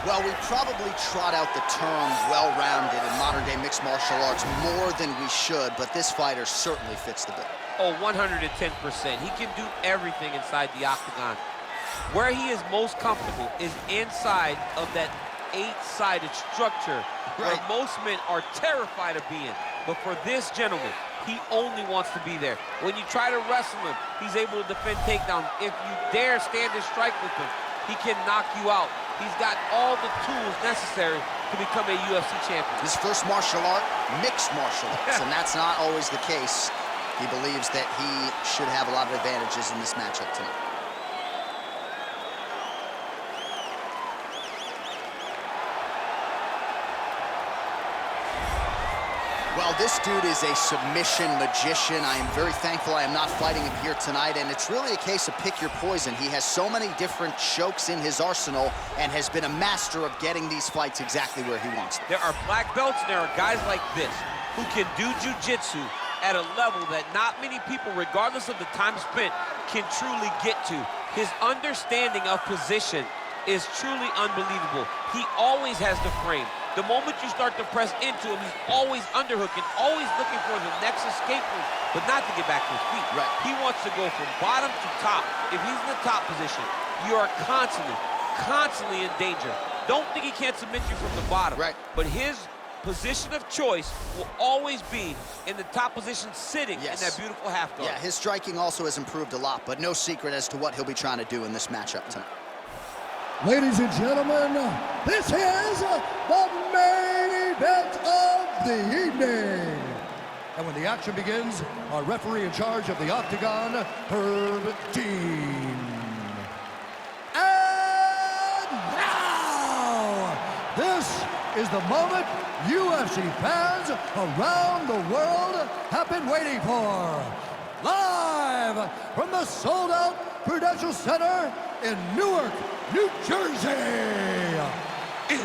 Well, we probably trot out the term well-rounded in modern-day mixed martial arts more than we should, but this fighter certainly fits the bill. Oh, 110%. He can do everything inside the octagon. Where he is most comfortable is inside of that 8-sided structure where most men are terrified of being. But for this gentleman, he only wants to be there. When you try to wrestle him, he's able to defend takedowns. If you dare stand and strike with him, he can knock you out. He's got all the tools necessary to become a UFC champion. His first martial art, mixed martial arts, and that's not always the case. He believes that he should have a lot of advantages in this matchup tonight. Well, this dude is a submission magician. I am very thankful I am not fighting him here tonight, and it's really a case of pick your poison. He has so many different chokes in his arsenal and has been a master of getting these fights exactly where he wants them. There are black belts and there are guys like this who can do jiu-jitsu at a level that not many people, regardless of the time spent, can truly get to. His understanding of position is truly unbelievable. He always has the frame. The moment you start to press into him, he's always underhooking, always looking for the next escape route, but not to get back to his feet. Right. He wants to go from bottom to top. If he's in the top position, you are constantly in danger. Don't think he can't submit you from the bottom. Right. But his position of choice will always be in the top position, sitting in that beautiful half guard. Yeah, his striking also has improved a lot, but no secret as to what he'll be trying to do in this matchup tonight. Ladies and gentlemen, this is the main event of the evening. And when the action begins, our referee in charge of the octagon, Herb Dean. And now, this is the moment UFC fans around the world have been waiting for. Live from the sold-out Prudential Center in Newark, New Jersey. It's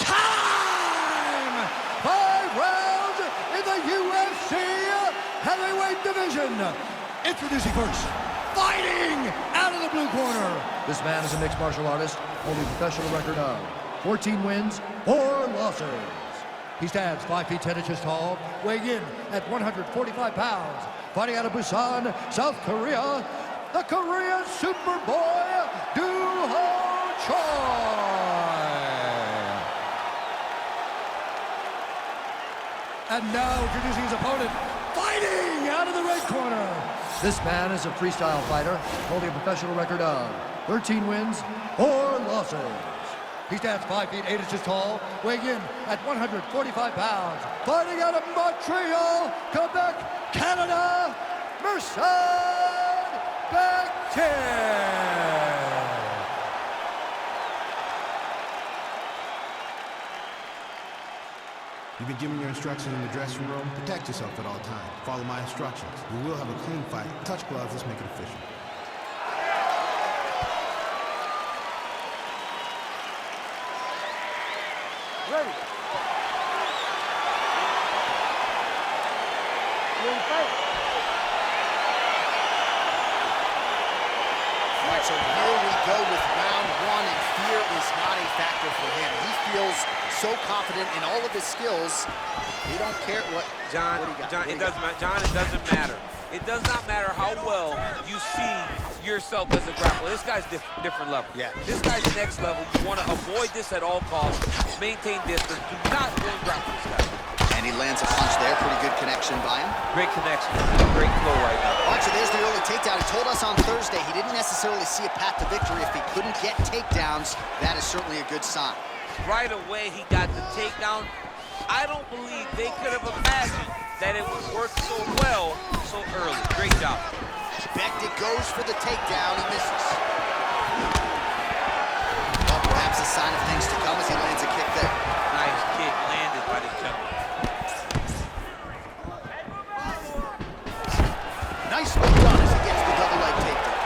time! 5 rounds in the UFC heavyweight division. Introducing first, fighting out of the blue corner. This man is a mixed martial artist, holding a professional record of 14 wins, 4 losses. He stands 5 feet 10 inches tall, weighing in at 145 pounds. Fighting out of Busan, South Korea, the Korean Superboy, Do-Ho Choi. And now introducing his opponent, fighting out of the red corner. This man is a freestyle fighter, holding a professional record of 13 wins, 4 losses. He stands 5 feet 8 inches tall, weighing in at 145 pounds. Fighting out of Montreal, Quebec, Canada, Merced Bectin. You've been given your instructions in the dressing room. Protect yourself at all times. Follow my instructions. We will have a clean fight. Touch gloves, let's make it official. Ready. Ready to fight. All right, so here we go with round 1, and fear is not a factor for him. He feels so confident in all of his skills. He don't care what. John, it doesn't matter. It does not matter how well you see yourself as a grappler. This guy's different level. Yeah. This guy's next level. You want to avoid this at all costs. Maintain distance. Do not go and grapple this guy. And he lands a punch there. Pretty good connection by him. Great connection. Great flow right now. All right, so there's the early takedown. He told us on Thursday he didn't necessarily see a path to victory if he couldn't get takedowns. That is certainly a good sign. Right away, he got the takedown. I don't believe they could have imagined that it would work so well so early. Great job. Bectin goes for the takedown. He misses. Well, perhaps a sign of things to come as he lands a kick there. Nice kick landed by this gentleman. Nice move done as he gets the double leg takedown.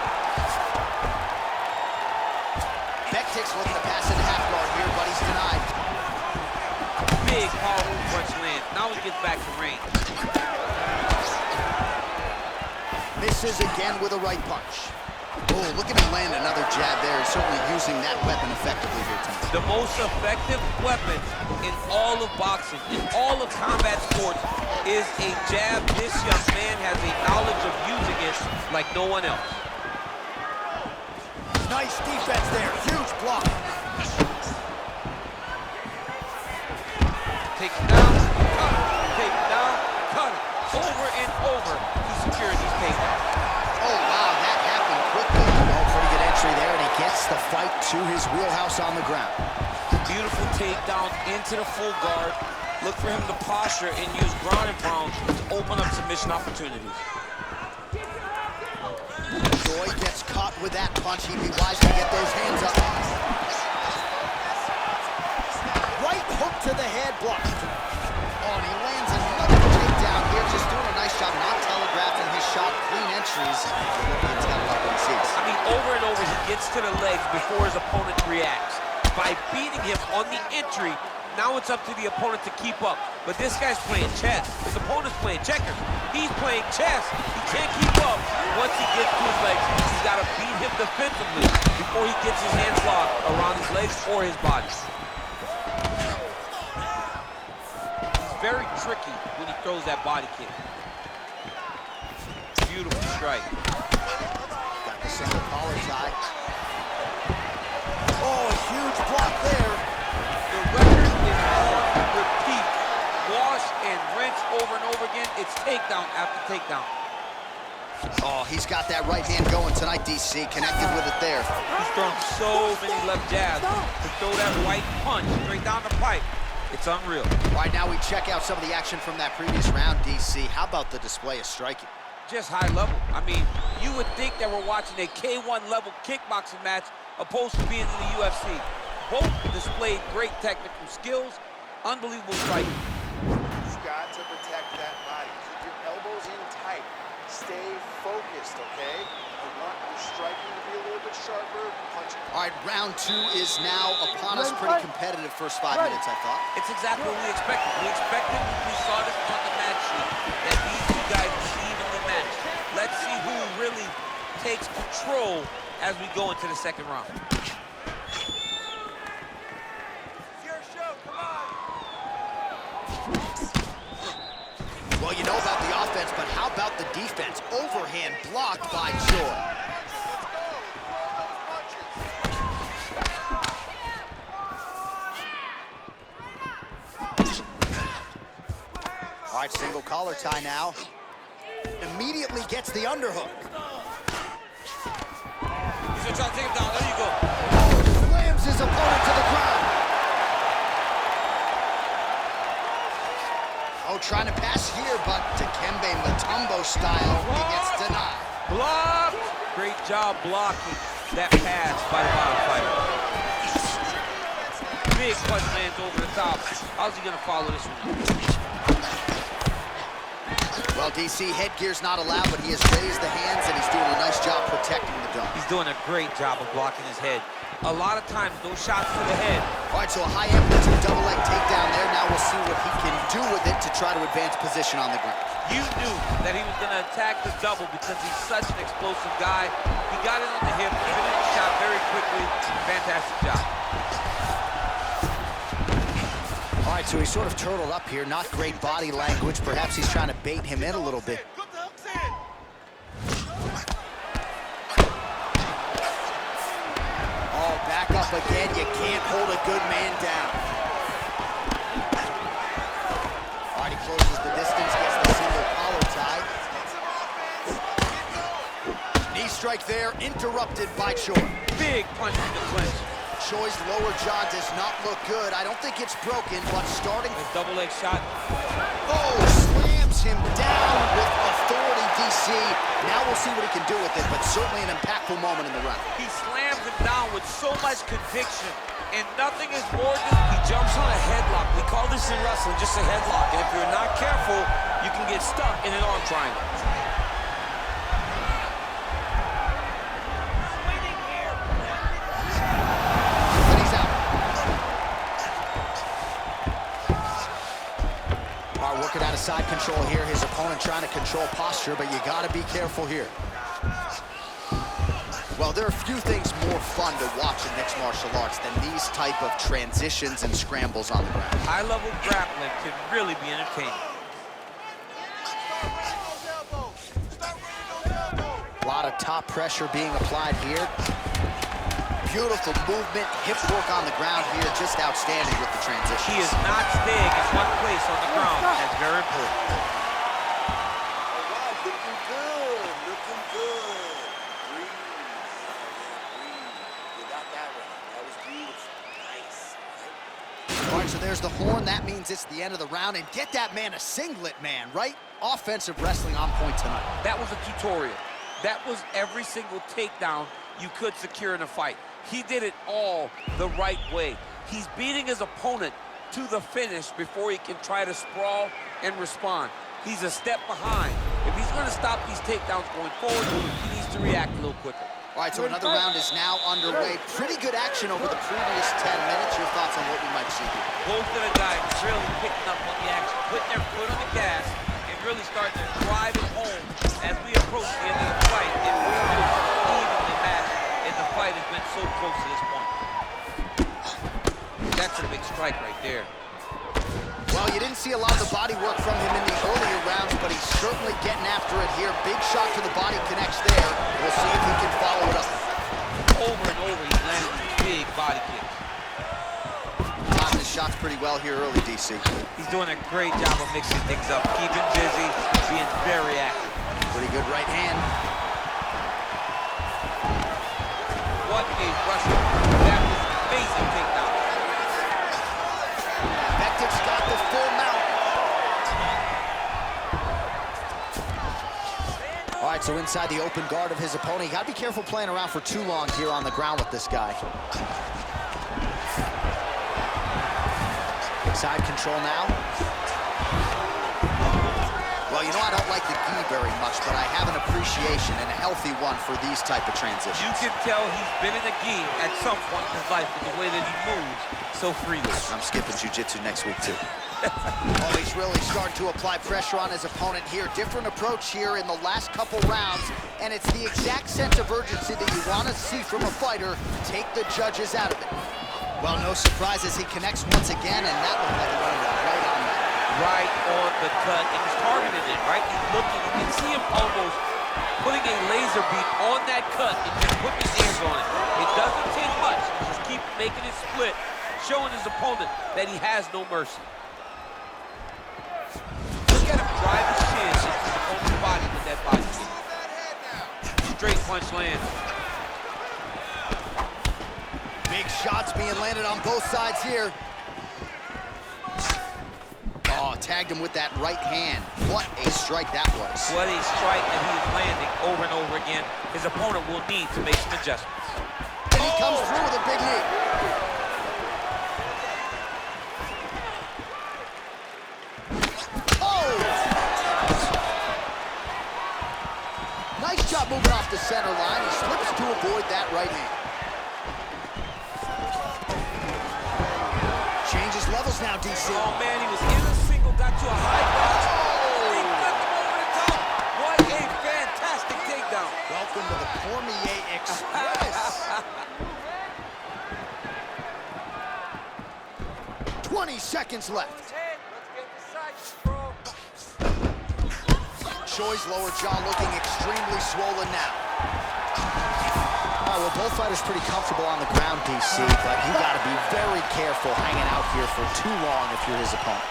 Bectin's looking to pass into half guard here, but he's denied. Big, powerful punch land. Now he gets back to range. Misses again with a right punch. Oh, look at him land another jab there. Certainly using that weapon effectively here tonight. The most effective weapon in all of boxing, in all of combat sports, is a jab. This young man has a knowledge of using it like no one else. Nice defense there. Huge block. Take it down, cut it. Take it down, cut it. Over and over to secure these takedowns. Oh, wow, that happened quickly. Oh, pretty good entry there, and he gets the fight to his wheelhouse on the ground. Beautiful takedown into the full guard. Look for him to posture and use ground and pound to open up submission opportunities. Joy gets caught with that punch. He'd be wise to get those hands up. Right hook to the head, blocked. Oh, and he lands another takedown here. Just doing a nice job not telegraphing his shot. Clean entries. I mean, over and over, he gets to the legs before his opponent reacts. By beating him on the entry, now it's up to the opponent to keep up. But this guy's playing chess. His opponent's playing checkers. He's playing chess. He can't keep up. Once he gets to his legs, he's got to beat him defensively before he gets his hands locked around his legs or his body. He's very tricky when he throws that body kick. Beautiful strike. Got the single collar tie. Oh, a huge block there. The record is on repeat. Wash and rinse over and over again. It's takedown after takedown. Oh, he's got that right hand going tonight, DC. Connected with it there. He's thrown so many left jabs to throw that right punch straight down the pipe. It's unreal. All right, now we check out some of the action from that previous round, DC. How about the display of striking? Just high level. I mean, you would think that we're watching a K1 level kickboxing match opposed to being in the UFC. Both displayed great technical skills, unbelievable striking. You've got to protect that body. Keep your elbows in tight. Stay focused, okay? You want your striking to be a little bit sharper, punching. All right, round two is now upon us. Pretty competitive first 5 minutes, I thought. It's exactly what we expected. We expected, we saw this on the match sheet, that these two guys would be evenly matched. Let's see who really takes control as we go into the second round. Well, you know about the offense, but how about the defense? Overhand blocked by Joy. All right, single collar tie now. Immediately gets the underhook. He's gonna try to take him down. There you go. Slams his opponent to the ground. Oh, trying to pass here, but Dikembe Mutombo style, he gets denied. Blocked! Great job blocking that pass by the bottom fighter. Big punch lands over the top. How's he gonna follow this one? Well, DC, headgear's not allowed, but he has raised the hands, and he's doing a nice job protecting the dome. He's doing a great job of blocking his head. A lot of times, those shots to the head. All right, so a high amplitude double leg takedown there. Now we'll see what he can do with it to try to advance position on the ground. You knew that he was going to attack the double because he's such an explosive guy. He got it on the hip, finished the shot very quickly. Fantastic job. All right, so he's sort of turtled up here. Not great body language. Perhaps he's trying to bait him in a little bit. Oh, back up again. You can't hold a good man down. All right, he closes the distance, gets the single collar tie. Knee strike there, interrupted by Choi. Big punch in the clinch. Choi's lower jaw does not look good. I don't think it's broken, but starting... A double leg shot. Oh, slams him down with authority, DC. Now we'll see what he can do with it, but certainly an impactful moment in the round. He slams him down with so much conviction, and nothing is more than... He jumps on a headlock. We call this in wrestling just a headlock, and if you're not careful, you can get stuck in an arm triangle. Working out of side control here. His opponent trying to control posture, but you got to be careful here. Well, there are few things more fun to watch in mixed martial arts than these type of transitions and scrambles on the ground. High-level grappling can really be entertaining. A lot of top pressure being applied here. Beautiful movement, hip work on the ground here, just outstanding with the transition. He is not staying in one place on the ground. That's very important. All right, looking good, looking good. Breathe, breathe. You got that one. That was beautiful. Nice, right? All right, so there's the horn. That means it's the end of the round. And get that man a singlet, man, right? Offensive wrestling on point tonight. That was a tutorial. That was every single takedown you could secure in a fight. He did it all the right way. He's beating his opponent to the finish before he can try to sprawl and respond. He's a step behind. If he's going to stop these takedowns going forward, he needs to react a little quicker. All right, so another round is now underway. Pretty good action over the previous 10 minutes. Your thoughts on what we might see here? Both of the guys really picking up on the action, putting their foot on the gas, and really starting to drive it home as we approach the end of the fight. It really is evenly matched, and the fight has been so close to this point. That's a big strike right there. Well, you didn't see a lot of the body work from him in the earlier rounds, but he's certainly getting after it here. Big shot to the body connects there. We'll see if he can follow it up. Over and over, he's landing these big body kicks. Timing his shots pretty well here early, DC. He's doing a great job of mixing things up, keeping busy, being very active. Pretty good right hand. What a wrestler. That was an amazing takedown. Bektic's got the full mount. All right, so inside the open guard of his opponent. You got to be careful playing around for too long here on the ground with this guy. Side control now. Well, you know I don't like the gi very much, but I have an appreciation and a healthy one for these type of transitions. You can tell he's been in the gi at some point in his life with the way that he moves so freely. I'm skipping jiu-jitsu next week, too. Oh, he's really starting to apply pressure on his opponent here. Different approach here in the last couple rounds, and it's the exact sense of urgency that you want to see from a fighter. Take the judges out of it. Well, no surprises. He connects once again, and that looked like it landed right on that. Right on the cut, and he's targeting it, right? He's looking, you can see him almost putting a laser beam on that cut and just putting his hands on it. It doesn't take much. He just keep making it split, showing his opponent that he has no mercy. Look at him drive his chin into his opponent's body with that body kick. Straight punch lands. Big shots being landed on both sides here. Oh, tagged him with that right hand. What a strike that was. What a strike that he is landing over and over again. His opponent will need to make some adjustments. And he comes through with a big knee. Oh! Nice job moving off the center line. He slips to avoid that right hand. Changes levels now, DC. Oh, man, he was in a single, got to a high cross. He flipped him over the top. What a fantastic takedown. Welcome to the Cormier Express. 20 seconds left. Let's get the sights, bro. Choi's lower jaw looking extremely swollen now. Well, both fighters pretty comfortable on the ground, DC, but you got to be very careful hanging out here for too long if you're his opponent.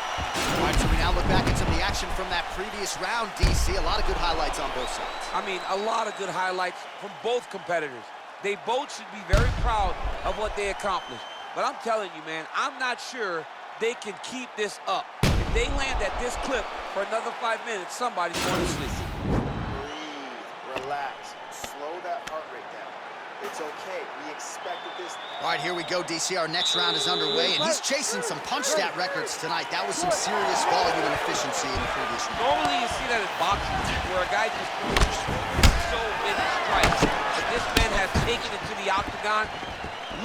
All right, so we now look back at some of the action from that previous round, DC. A lot of good highlights on both sides. I mean, a lot of good highlights from both competitors. They both should be very proud of what they accomplished. But I'm telling you, man, I'm not sure they can keep this up. If they land at this clip for another 5 minutes, somebody's going to sleep. Breathe, relax, slow that heart rate down. It's okay, we expected this. All right, here we go, DC. Our next round is underway, and he's chasing some punch stat records tonight. That was some serious volume and efficiency in the previous round. Normally you see that in boxing, where a guy just throws so many strikes. But this man has taken it to the octagon,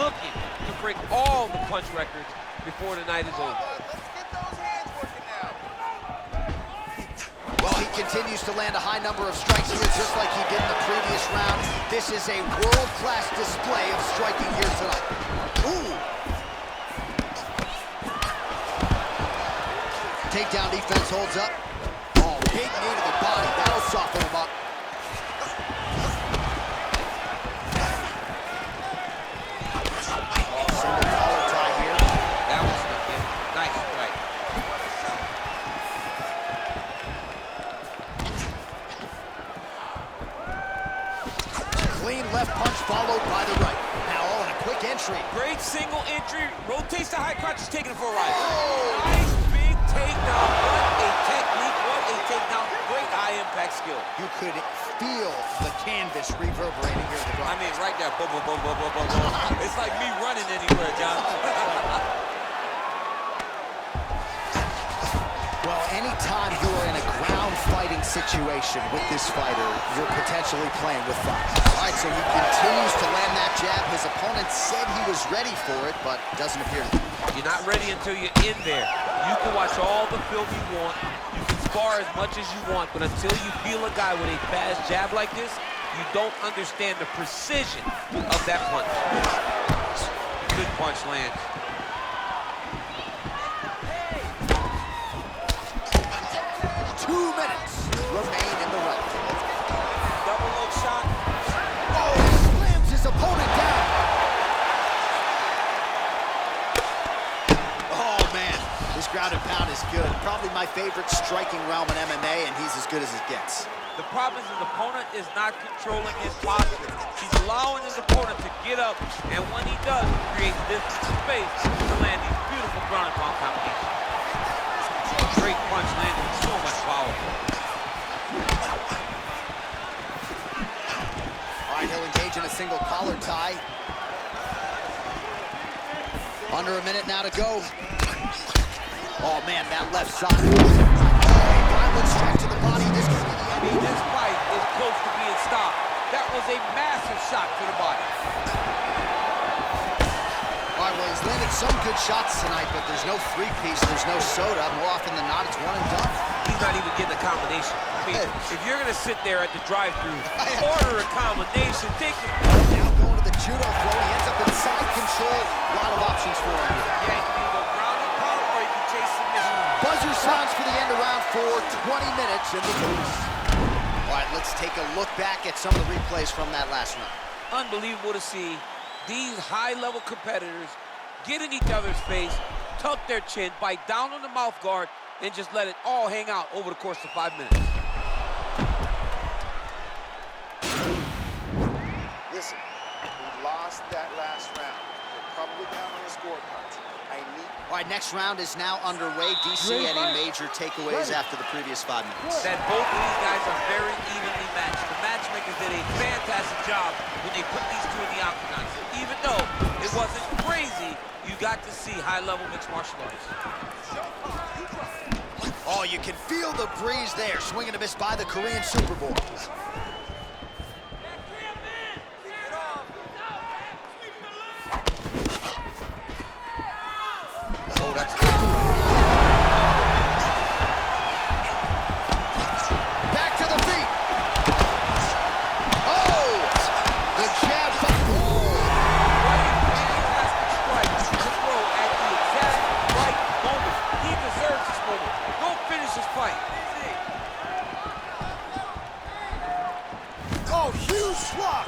looking to break all the punch records before the night is over. Let's get those hands working now. Well, he continues to land a high number of strikes here, just like he did in the previous round. This is a world-class display of striking here tonight. Ooh! Takedown defense holds up. Oh, big knee to the body. That'll soften him up. Oh, single collar tie here. That was wicked. Nice strike. Clean left punch followed by the right. Now, oh, and a quick entry. Great single entry. Rotates the high crotch, is taking it for a ride. Nice big takedown. What a technique. What a takedown. Great high impact skill. You could feel the canvas reverberating here at the I ground. mean, right there. Boom, boom, boom, boom, boom, boom, boom. It's like me running anywhere, John. Well, anytime you are in a ground fighting situation with this fighter, you're potentially playing with fire. All right, so he continues to land that jab. His opponent said he was ready for it, but doesn't appear to be. You're not ready until you're in there. You can watch all the film you want. You can spar as much as you want, but until you feel a guy with a fast jab like this, you don't understand the precision of that punch. Good punch lands. 2 minutes remain in the round. Double low shot. Oh, slams his opponent down. Oh, man, this ground and pound is good. Probably my favorite striking realm in MMA, and he's as good as it gets. The problem is his opponent is not controlling his posture. He's allowing his opponent to get up, and when he does, he creates distance and space to land these beautiful ground and pound combinations. Great punch landed with so much power. All right, he'll engage in a single collar tie. Under a minute now to go. Oh, man, that left side. Violent strike to the body. This could be the I mean, this fight is close to being stopped. That was a massive shot to the body. All right, well, he's landed some good shots tonight, but there's no three-piece, there's no soda. More often than not, it's one and done. He's not even getting a combination. I mean, if you're going to sit there at the drive-thru, order a combination, take it. Now going to the judo throw. He ends up in side control. A lot of options for him here. Yeah, you can go ground and pound, or you can chase submission. Buzzer sounds for the end of round 4, 20 minutes in the booth. All right, let's take a look back at some of the replays from that last round. Unbelievable to see these high-level competitors get in each other's face, tuck their chin, bite down on the mouth guard, and just let it all hang out over the course of 5 minutes. Listen, we lost that last round. We're probably down on the scorecards. All right, next round is now underway. DC, any major takeaways after the previous 5 minutes? That both of these guys are very evenly matched. The matchmakers did a fantastic job when they put these two in the octagon. So even though it wasn't crazy, you got to see high-level mixed martial arts. Oh, you can feel the breeze there. Swing and a miss by the Korean Superboy. Oh, that's good. Back to the feet. Oh, the jab. Fantastic strike to throw at the exact right moment. He deserves this moment. Go finish this fight. Oh, huge swat.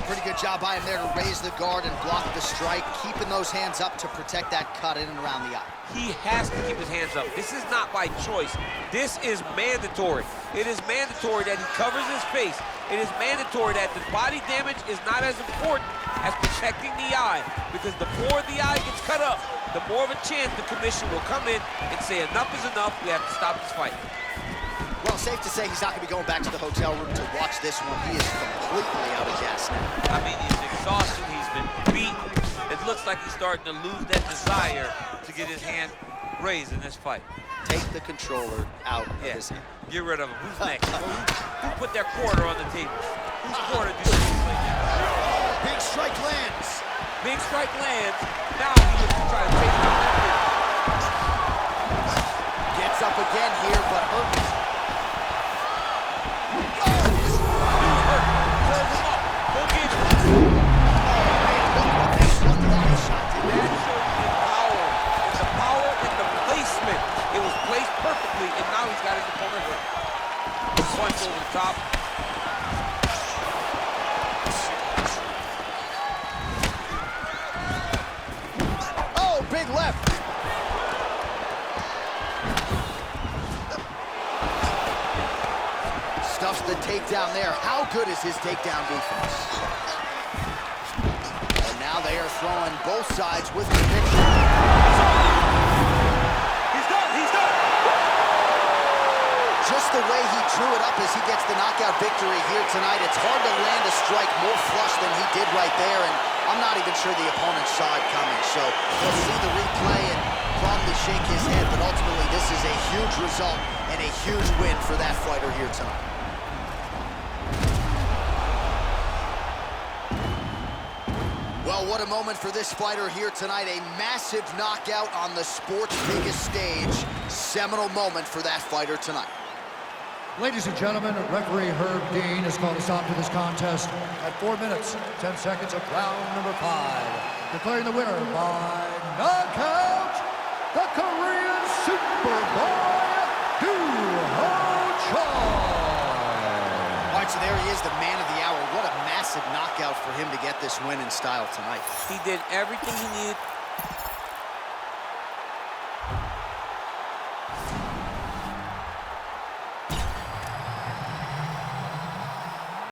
Pretty good job by him there to raise the guard and block the strike, keeping those hands up to protect that cut in and around the eye. He has to keep his hands up. This is not by choice. This is mandatory. It is mandatory that he covers his face. It is mandatory that the body damage is not as important as protecting the eye, because the more the eye gets cut up, the more of a chance the commission will come in and say enough is enough, we have to stop this fight. Well, safe to say he's not going to be going back to the hotel room to watch this one. He is completely out of gas now. I mean, he's exhausted, he's been beaten. It looks like he's starting to lose that desire to get his hand raised in this fight. Take the controller out of his hand. Get rid of him. Who's next? Who put their quarter on the table? Whose quarter do you play now? Big strike lands. Big strike lands. Now he was takedown there. How good is his takedown defense? And now they are throwing both sides with conviction. He's done, he's done! Just the way he drew it up as he gets the knockout victory here tonight, it's hard to land a strike more flush than he did right there, and I'm not even sure the opponent saw it coming. So he'll see the replay and probably shake his head, but ultimately this is a huge result and a huge win for that fighter here tonight. Well, what a moment for this fighter here tonight. A massive knockout on the sport's biggest stage. Seminal moment for that fighter tonight. Ladies and gentlemen, referee Herb Dean has called a stop to this contest at 4 minutes, 10 seconds of round number 5. Declaring the winner by knockout, the Korean Superboy, All right, so there he is, the man of the hour. What a massive knockout for him to get this win in style tonight. He did everything he needed